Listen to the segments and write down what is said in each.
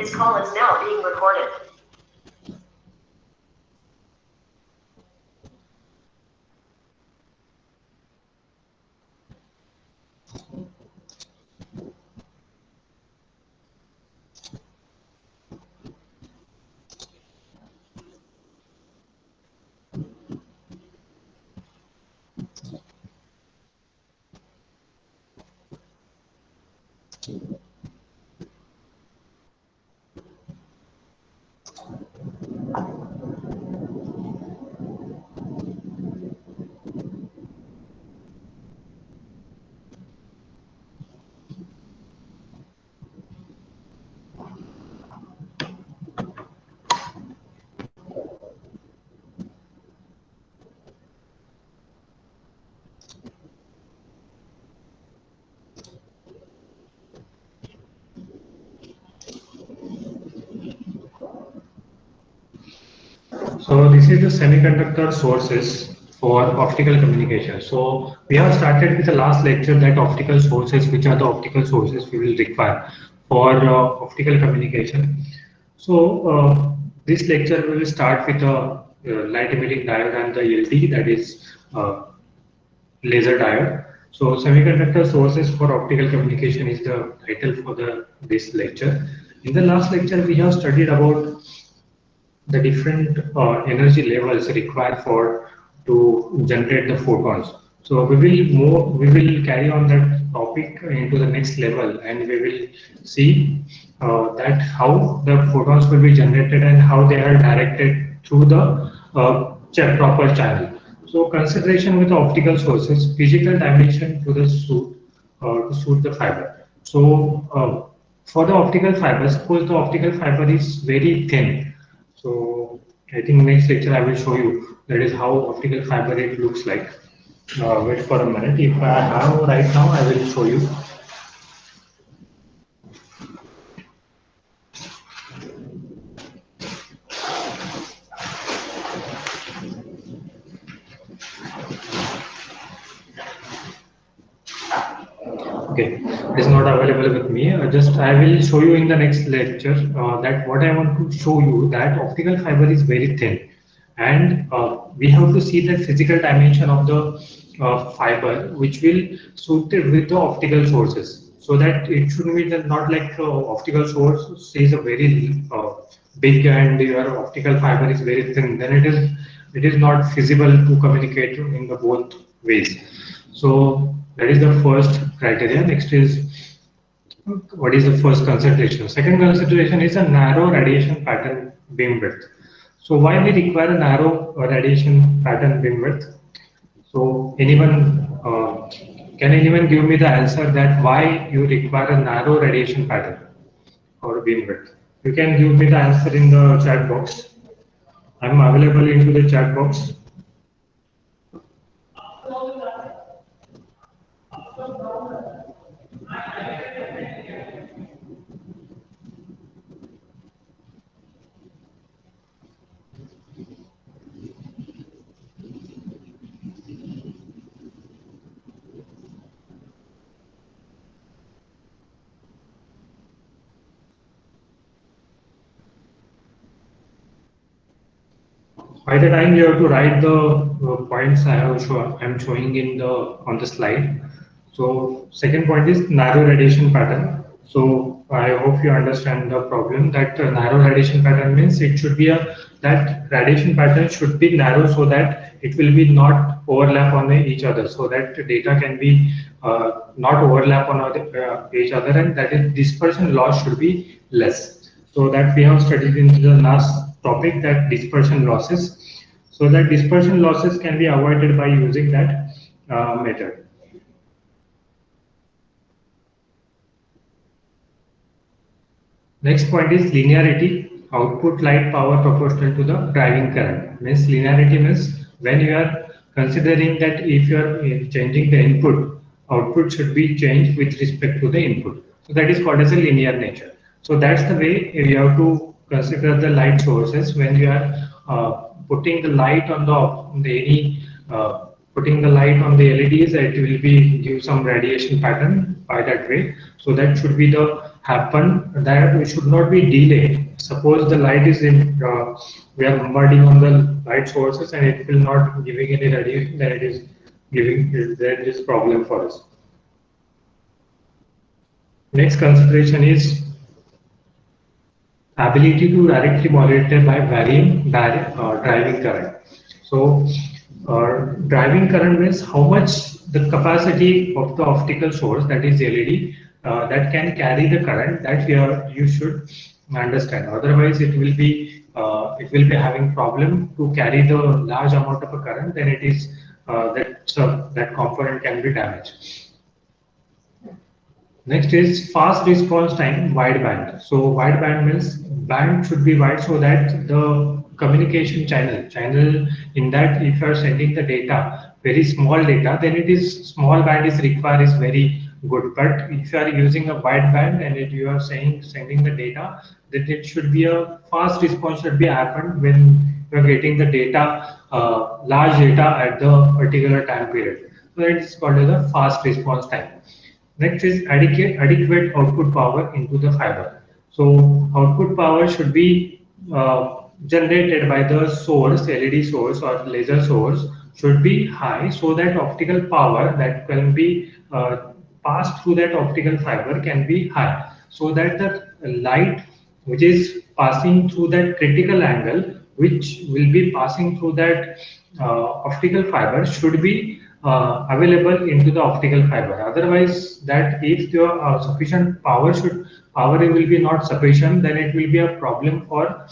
This call is now being recorded. So this is the semiconductor sources for optical communication. So we have started with the last lecture that optical sources, which are the optical sources we will require for optical communication. So this lecture will start with a light emitting diode and the LT, that is laser diode. So semiconductor sources for optical communication is the title for this lecture. In the last lecture we have studied about the different energy levels required for to generate the photons. So we will carry on that topic into the next level, and we will see that how the photons will be generated and how they are directed through the proper channel. So consideration with the optical sources, physical dimension to suit the fiber. So for the optical fiber, suppose the optical fiber is very thin. So I think next lecture I will show you that is how optical fiber it looks like. Wait for a minute. If I have right now, I will show you. Okay, it is not available with me. Just I will show you in the next lecture that what I want to show you that optical fiber is very thin, and we have to see the physical dimension of the fiber, which will suit it with the optical sources. So that it should be not like optical source is a very big and your optical fiber is very thin. Then it is not feasible to communicate in the both ways. So that is the first criteria. Next is what is the first consideration. Second consideration is a narrow radiation pattern beam width. So why we require a narrow radiation pattern beam width? So can anyone give me the answer that why you require a narrow radiation pattern or beam width? You can give me the answer in the chat box. I'm available into the chat box. By the time you have to write the points I'm showing in on the slide. So second point is narrow radiation pattern. So I hope you understand the problem that narrow radiation pattern means it should be that radiation pattern should be narrow so that it will be not overlap on each other, so that data can be not overlap on each other, and that is dispersion loss should be less. So that we have studied in the last topic that dispersion losses. So that dispersion losses can be avoided by using that method. Next point is linearity. Output light power proportional to the driving current. Means linearity means when you are considering that if you are changing the input, output should be changed with respect to the input. So that is called as a linear nature. So that's the way you have to consider the light sources when you are putting the light on putting the light on the LEDs. It will be give some radiation pattern by that way. So that should be the happen, that it should not be delayed. Suppose the light is in, we are bombarding on the light sources and it will not giving any radiation, then it is giving, there is problem for us. Next consideration is ability to directly monitor by varying driving current. So driving current means how much the capacity of the optical source, that is LED, that can carry the current, that you should understand. Otherwise, it will be having problem to carry the large amount of a current. Then it is that component can be damaged. Next is fast response time, wideband. So wideband means band should be wide so that the communication channel in that, if you are sending the data, very small data, then it is small band is required is very good. But if you are using a wide band and you are sending the data, then it should be a fast response should be happened when you are getting the data, large data at the particular time period. So it is called as a fast response time. Next is adequate output power into the fiber. So output power should be generated by the source, LED source or laser source should be high, so that optical power that can be passed through that optical fiber can be high, so that the light which is passing through that critical angle, which will be passing through that optical fiber, should be available into the optical fiber. Otherwise, that if your sufficient power will be not sufficient, then it will be a problem for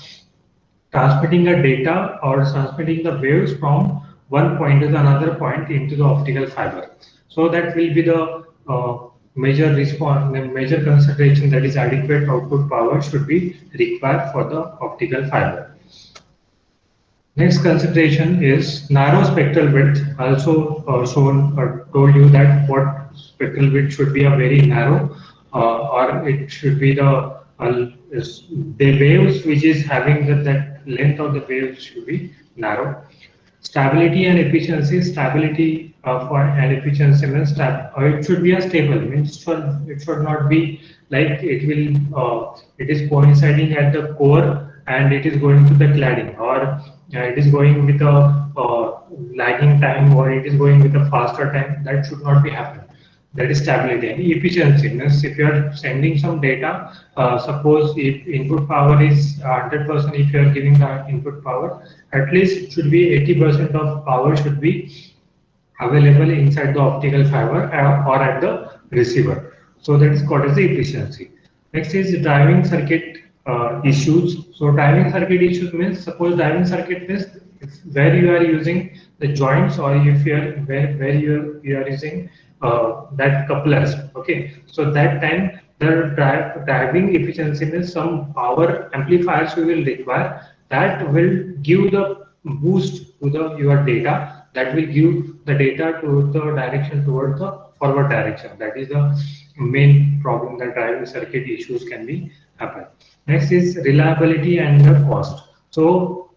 transmitting a data or transmitting the waves from one point to another point into the optical fiber. So that will be the major response, the major consideration, that is adequate output power should be required for the optical fiber. Next consideration is narrow spectral width. Also told you that what spectral width should be a very narrow, or it should be the waves which is having that length of the waves should be narrow. Stability and efficiency. Stability and efficiency means it should be a stable. Means it should not be like it is coinciding at the core and it is going to the cladding, or it is going with a lagging time, or it is going with a faster time. That should not be happening. That is stability. And efficiency means if you are sending some data, suppose if input power is 100%, if you are giving the input power, at least it should be 80% of power should be available inside the optical fiber or at the receiver. So that is called as the efficiency. Next is driving circuit issues. So driving circuit issues means, suppose driving circuit means where you are using the joints, or if you are where you are using that couplers. Okay, so that time the driving efficiency means some power amplifiers you will require, that will give the boost to the your data, that will give the data to the direction towards the forward direction. That is the main problem that driving circuit issues can be happen. Next is reliability and the cost. So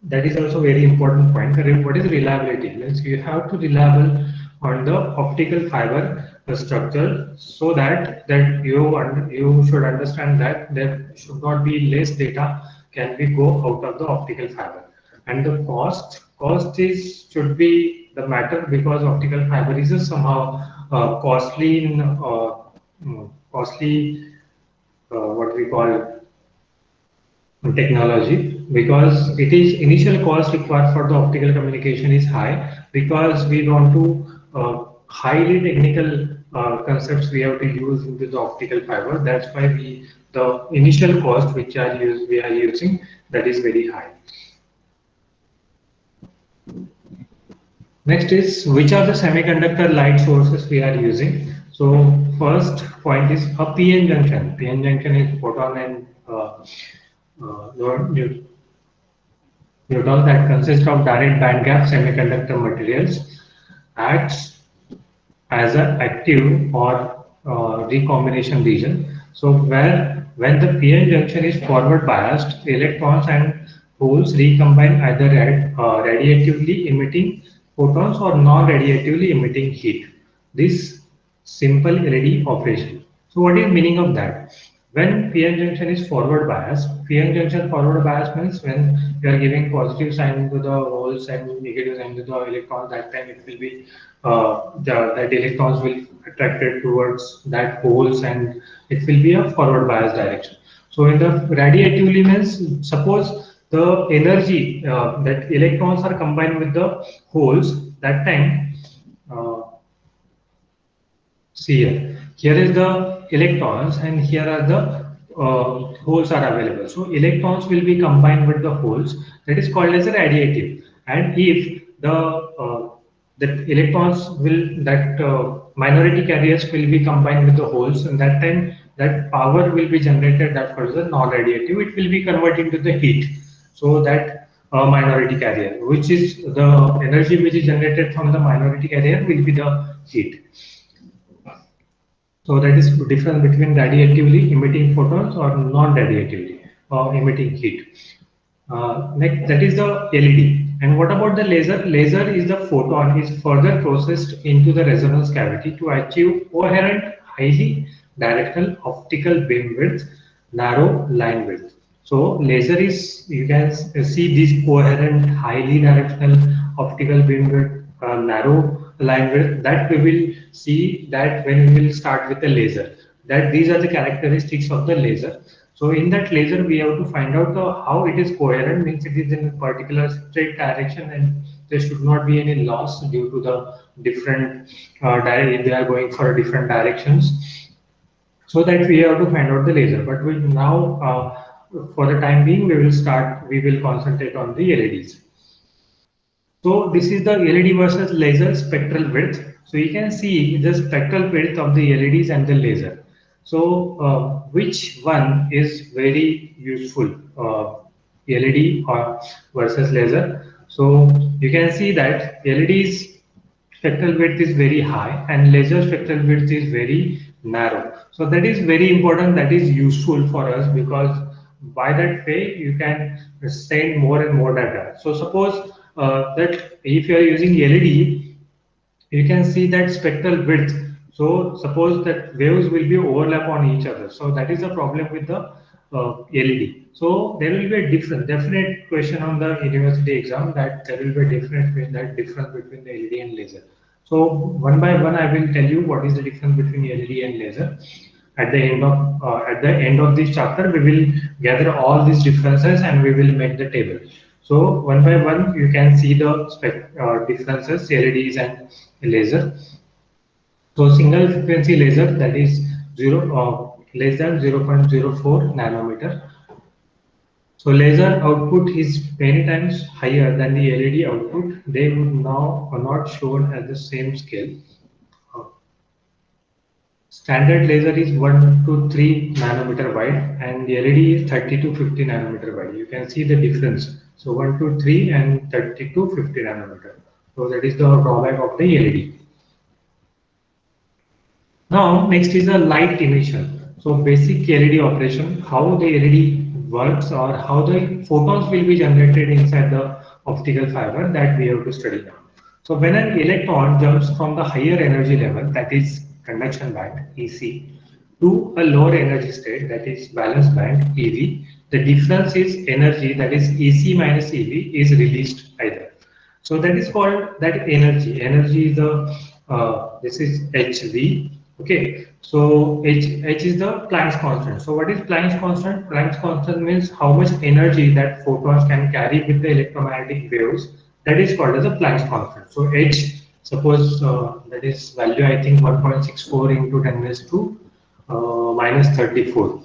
that is also very important point. What is reliability? Means you have to reliable on the optical fiber structure, so that you should understand that there should not be less data can be go out of the optical fiber. And the cost is should be the matter, because optical fiber is somehow costly in costly what we call technology, because it is initial cost required for the optical communication is high, because we want to highly technical concepts we have to use into the optical fiber. That's why the initial cost which we are using, that is very high. Next is, which are the semiconductor light sources we are using. So first point is a PN junction. PN junction is photon and neutron, that consists of direct band gap semiconductor materials, acts as an active or recombination region. So when the PN junction is forward biased, electrons and holes recombine either radiatively emitting photons or non-radiatively emitting heat. This simple LED operation. So what is meaning of that? When PN junction is forward bias, PN junction forward bias means when you are giving positive sign to the holes and negative sign to the electrons, that time it will be that electrons will attracted towards that holes and it will be a forward bias direction. So in the radiatively means suppose the energy that electrons are combined with the holes, that time see here. Here is the electrons and here are the holes are available. So electrons will be combined with the holes. That is called as a radiative. And if the electrons will that minority carriers will be combined with the holes, and that time that power will be generated. That was the non-radiative. It will be converted into the heat. So that minority carrier, which is the energy which is generated from the minority carrier, will be the heat. So that is the difference between radiatively emitting photons or non-radiatively emitting heat. Next, that is the LED. And what about the laser? Laser is the photon is further processed into the resonance cavity to achieve coherent, highly directional optical beam width, narrow line width. So laser is, you can see this coherent, highly directional optical beam width, narrow line width, that we will see that when we will start with the laser. That these are the characteristics of the laser. So in that laser, we have to find out how it is coherent, means it is in a particular straight direction and there should not be any loss due to the different, they are going for different directions. So that we have to find out the laser. But we now, for the time being, we will concentrate on the LEDs. So this is the LED versus laser spectral width. So you can see the spectral width of the LEDs and the laser. So which one is very useful, LED or versus laser? So you can see that LEDs spectral width is very high and laser spectral width is very narrow. So that is very important, that is useful for us because by that way you can send more and more data. So suppose that if you are using LED, you can see that spectral width. So suppose that waves will be overlap on each other. So that is a problem with the LED. So there will be a definite question on the university exam that there will be a that difference between the LED and laser. So one by one, I will tell you what is the difference between LED and laser. At the end of this chapter, we will gather all these differences and we will make the table. So one by one, you can see the differences, LEDs and laser. So single frequency laser, that is less than 0.04 nanometer. So laser output is many times higher than the LED output. They would now are not shown at the same scale. Standard laser is 1 to 3 nanometer wide and the LED is 30 to 50 nanometer wide. You can see the difference. So 1 to 3 and 30 to 50 nanometer. So that is the drawback of the LED. Now next is a light emission. So basic LED operation, how the LED works or how the photons will be generated inside the optical fiber, that we have to study now. So when an electron jumps from the higher energy level, that is conduction band EC, to a lower energy state, that is valence band EV, the difference is energy, that is EC minus EV, is released either. So that is called that energy. Energy is the this is HV. Okay, so H is the Planck's constant. So what is Planck's constant? Planck's constant means how much energy that photons can carry with the electromagnetic waves. That is called as a Planck's constant. So H, suppose that is value, I think 1.64 into 10 raised to minus 34.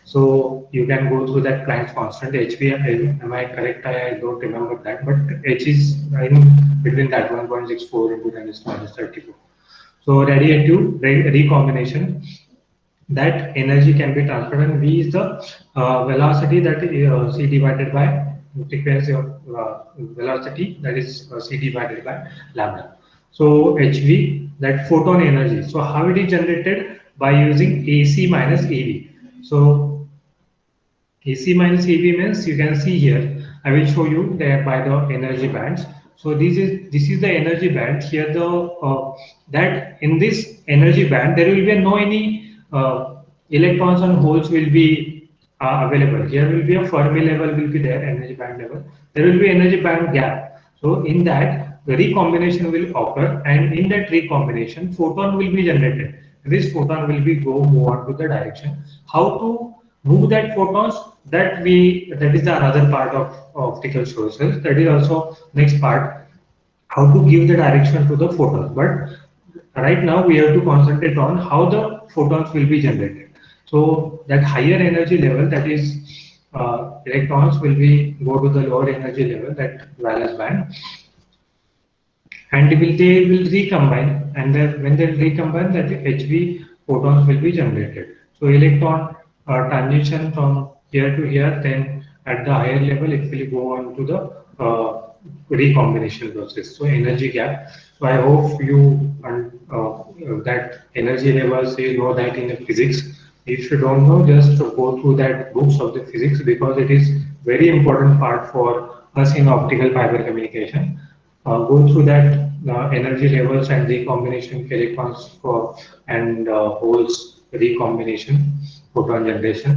So you can go through that Planck's constant. HV, am I correct? I don't remember that, but H is in between that 1.64 into 10 raised to minus 34. So radiative recombination, that energy can be transferred, and V is the velocity, that C divided by frequency of velocity, that is C divided by lambda. So HV, that photon energy. So how it is generated? By using AC minus EV. So AC minus EV means, you can see here, I will show you there by the energy bands. So this is the energy band. Here the that in this energy band there will be no any electrons and holes will be available. Here will be a Fermi level will be there, energy band level. There will be energy band gap. So in that the recombination will occur, and in that recombination photon will be generated. This photon will be move on to the direction. How to move that photons, that is the another part of optical sources. That is also next part, how to give the direction to the photons. But right now we have to concentrate on how the photons will be generated. So that higher energy level, that is electrons will be go to the lower energy level, that valence band, and they will recombine, and then when they recombine, that Hv photons will be generated. So electron transition from here to here, then at the higher level it will go on to the recombination process. So energy gap. So I hope you that energy levels, you know that in the physics. If you don't know, just go through that books of the physics, because it is very important part for us in optical fiber communication. Go through that energy levels and recombination electrons for and holes recombination, photon generation.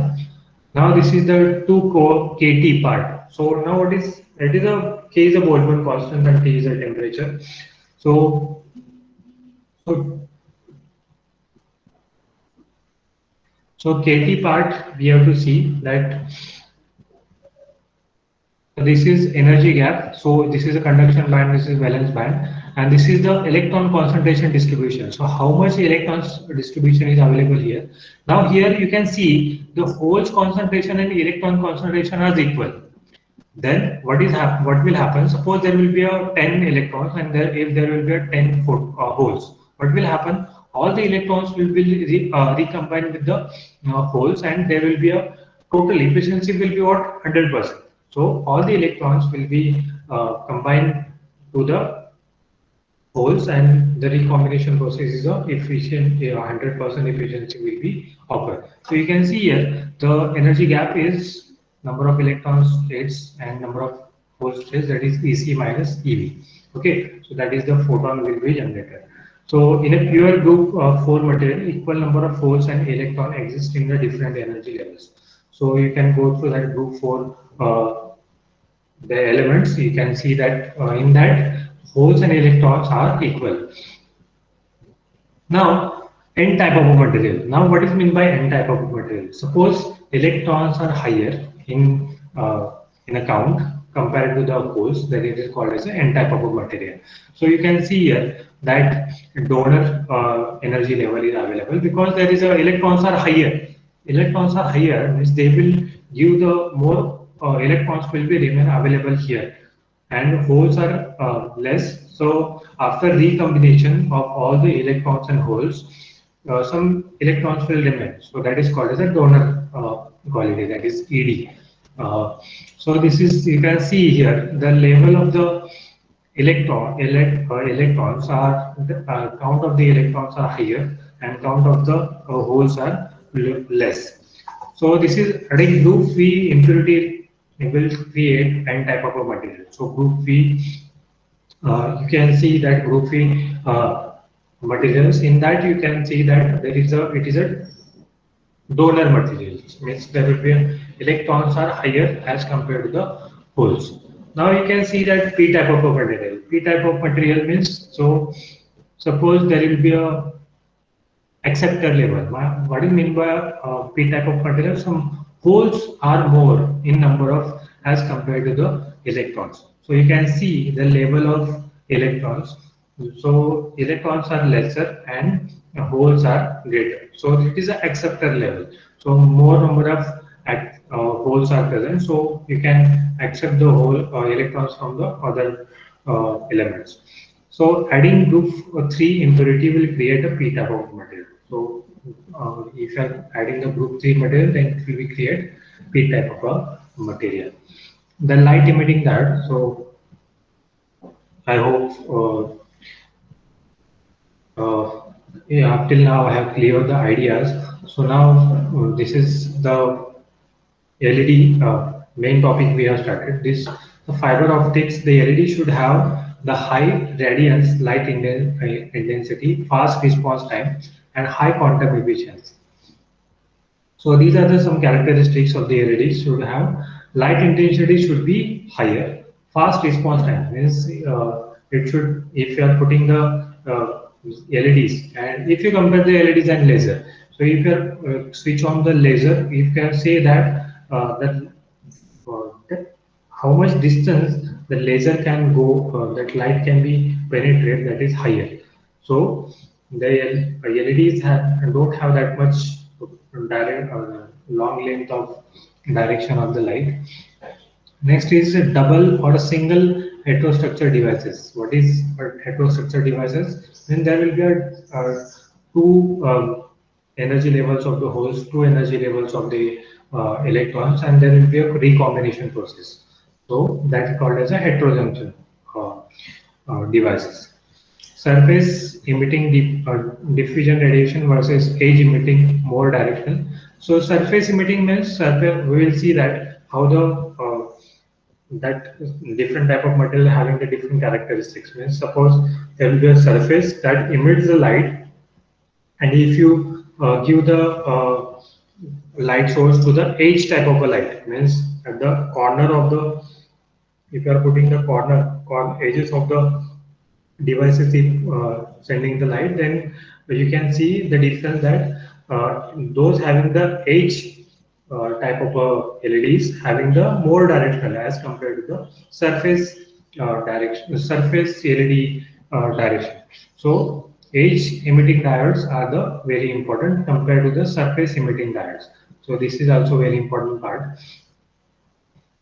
Now this is the 2 core KT part. So now what is it is a K is a Boltzmann constant and T is a temperature. So so so KT part we have to see that this is energy gap. So this is a conduction band, this is valence band, and this is the electron concentration distribution. So how much electrons distribution is available here? Now here you can see the holes concentration and electron concentration are equal. Then what will happen? Suppose there will be a 10 electrons, and if there will be a 10 holes, what will happen? All the electrons will be recombined with the holes, and there will be a total efficiency will be what, 100%. So all the electrons will be combined to the holes, and the recombination process is a efficient 100% efficiency will be occur. So you can see here the energy gap is number of electrons states and number of holes states, that is EC minus EV. Okay, so that is the photon will be generated. So in a pure group 4 material, equal number of holes and electron exist in the different energy levels. So you can go through that group 4 the elements. You can see that in that holes and electrons are equal. Now, N type of a material. Now, what is meant by N type of a material? Suppose electrons are higher in a count compared to the holes, then it is called as an N type of a material. So you can see here that donor energy level is available, because there is a electrons are higher. Electrons are higher means they will give the more electrons will be remain available here, and holes are less. So after recombination of all the electrons and holes, some electrons will remain. So that is called as a donor quality, that is ED. So this is, you can see here the level of the electrons are the count of the electrons are higher, and count of the holes are less. So this is adding group V impurity will create N type of a material. So group V, you can see that group V materials. In that you can see that there is a it is a donor material. Means there will be electrons are higher as compared to the holes. Now you can see that P type of a material. P type of material means, so suppose there will be a acceptor level. What do you mean by P type of material? Some holes are more in number of as compared to the electrons. So you can see the level of electrons. So electrons are lesser and holes are greater. So it is an acceptor level. So more number of holes are present. So you can accept the whole electrons from the other elements. So adding group 3 impurity will create a P type of material. So if you are adding the group 3 material, then it will be create P type of a material. The light emitting that. So I hope yeah, up till now I have cleared the ideas. So now this is the LED main topic we have started. This the fiber optics. The LED should have the high radiance, light intensity, fast response time, and high quantum efficiency. So these are some characteristics of the LEDs should have. Light intensity should be higher. Fast response time means it should, if you are putting the LEDs, and if you compare the LEDs and laser, so if you switch on the laser, you can say that that how much distance the laser can go, that light can be penetrate, that is higher. So the LEDs don't have that much direct long length of direction of the light. Next is a double or a single heterostructure devices. What is heterostructure devices? Then there will be two energy levels of the holes, two energy levels of the electrons, and there will be a recombination process. So that is called as a heterojunction uh, devices. Surface emitting diffusion radiation versus edge emitting more directional. So surface emitting means surface, we will see that how the that different type of material having the different characteristics. Means suppose there will be a surface that emits the light, and if you give the light source to the edge type of a light, means at the corner of the, if you are putting the corner edges of the devices if sending the light, then you can see the difference that those having the edge type of LEDs having the more directional as compared to the surface direction, surface LED direction. So edge emitting diodes are the very important compared to the surface emitting diodes. So this is also very important part.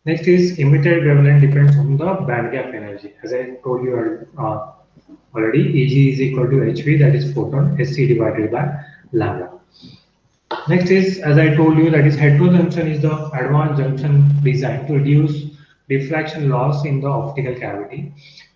Next is emitted wavelength depends on the band gap energy. As I told you already, Eg is equal to hv, that is photon, Sc divided by lambda. Next is, as I told you, that is heterojunction is the advanced junction design to reduce diffraction loss in the optical cavity.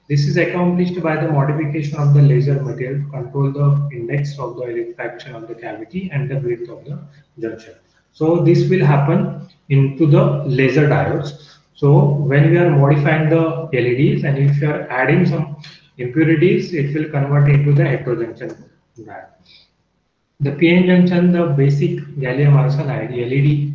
This is accomplished by the modification of the laser material to control the index of the refraction of the cavity and the width of the junction. So this will happen into the laser diodes. So when we are modifying the LEDs and if you are adding some impurities, it will convert into the heterojunction diode. The PN junction, the basic gallium arsenide LED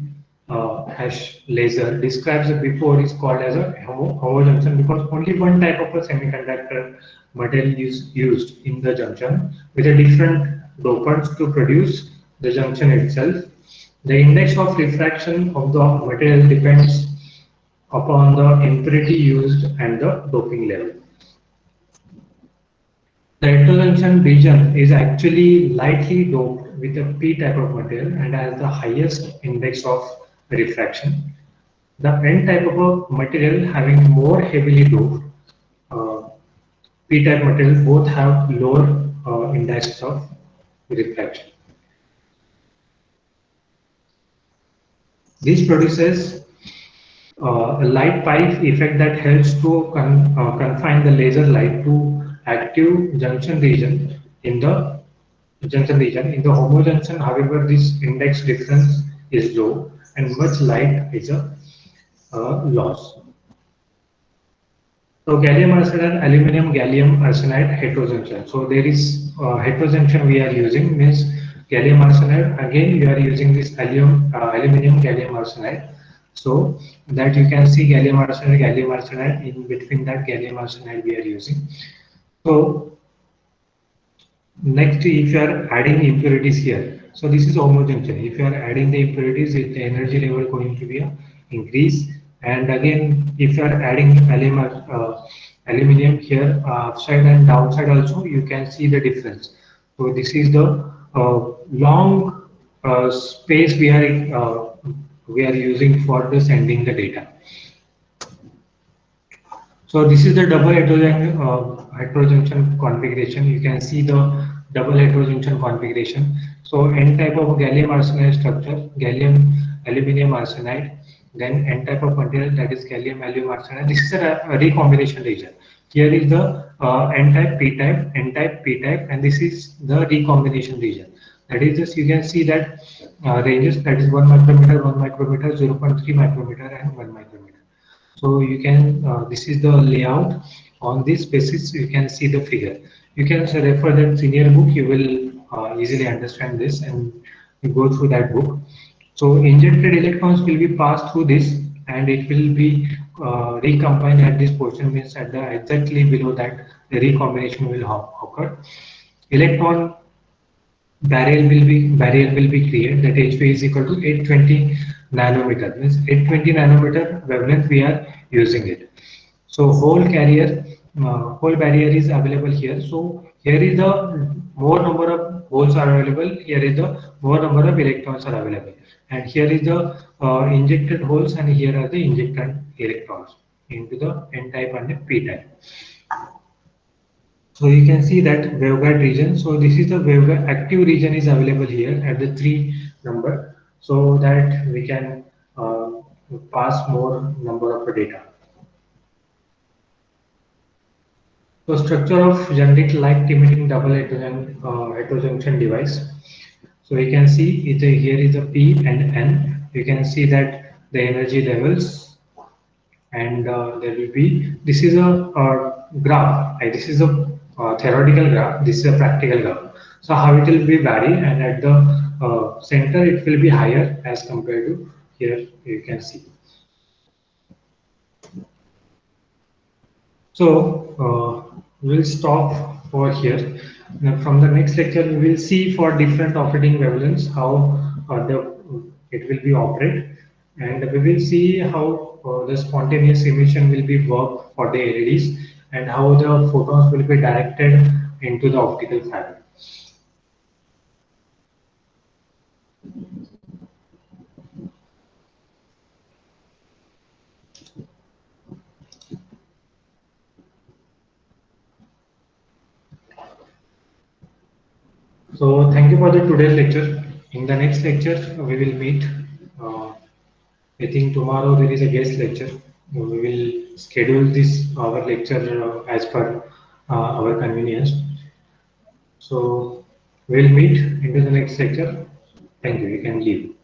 hash laser describes it before is called as a homo junction because only one type of a semiconductor material is used in the junction with a different dopants to produce the junction itself. The index of refraction of the material depends upon the impurity used and the doping level. The heterojunction region is actually lightly doped with a P type of material and has the highest index of refraction. The N type of a material having more heavily doped uh, P type material both have lower index of refraction. This produces a light pipe effect that helps to confine the laser light to active junction region in the In the homo junction, however, this index difference is low and much light is a loss. So gallium arsenide, aluminum gallium arsenide heterojunction. So there is heterojunction we are using means gallium arsenide. Again, we are using this aluminum gallium arsenide. So that you can see gallium arsenide. In between that gallium arsenide we are using. So next, if you are adding impurities here, so this is homo junction. If you are adding the impurities, the energy level going to be a increase. And again, if you are adding aluminum here, upside and downside also, you can see the difference. So this is the long space we are using for the sending the data. So this is the double heterojunction configuration. You can see the double heterojunction configuration. So N type of gallium arsenide structure, gallium aluminum arsenide, then N type of material, that is gallium aluminum arsenide. This is a recombination region. Here is the N type, P type, N type, P type, and this is the recombination region. That is just, you can see that ranges, that is 1 micrometer, 1 micrometer, 0.3 micrometer, and 1 micrometer. So you can, this is the layout on this basis you can see the figure. You can refer that senior book, you will easily understand this, and you go through that book. So injected electrons will be passed through this, and it will be recombined at this portion, means at the exactly below that the recombination will occur. Electron barrier will be created, that HV is equal to 820 nanometer, means 820 nanometer wavelength we are using it. So whole barrier is available here. So here is the more number of holes are available. Here is the more number of electrons are available, and here is the injected holes, and here are the injected electrons into the N type and the P type. So you can see that waveguide region. So this is the waveguide active region is available here at the 3 number, so that we can pass more number of data. So structure of generic light emitting double heterojunction device. So we can see here is a P and N. You can see that the energy levels, and there will be, this is a graph. This is a theoretical graph. This is a practical graph. So how it will be vary, and at the center it will be higher as compared to here. You can see. So we'll stop for here. Now from the next lecture, we will see for different operating wavelengths how it will be operate, and we will see how the spontaneous emission will be work for the LEDs, and how the photons will be directed into the optical fiber. So thank you for the today's lecture. In the next lecture, we will meet. I think tomorrow there is a guest lecture. We will schedule this our lecture as per our convenience. So we'll meet into the next lecture. Thank you. You can leave.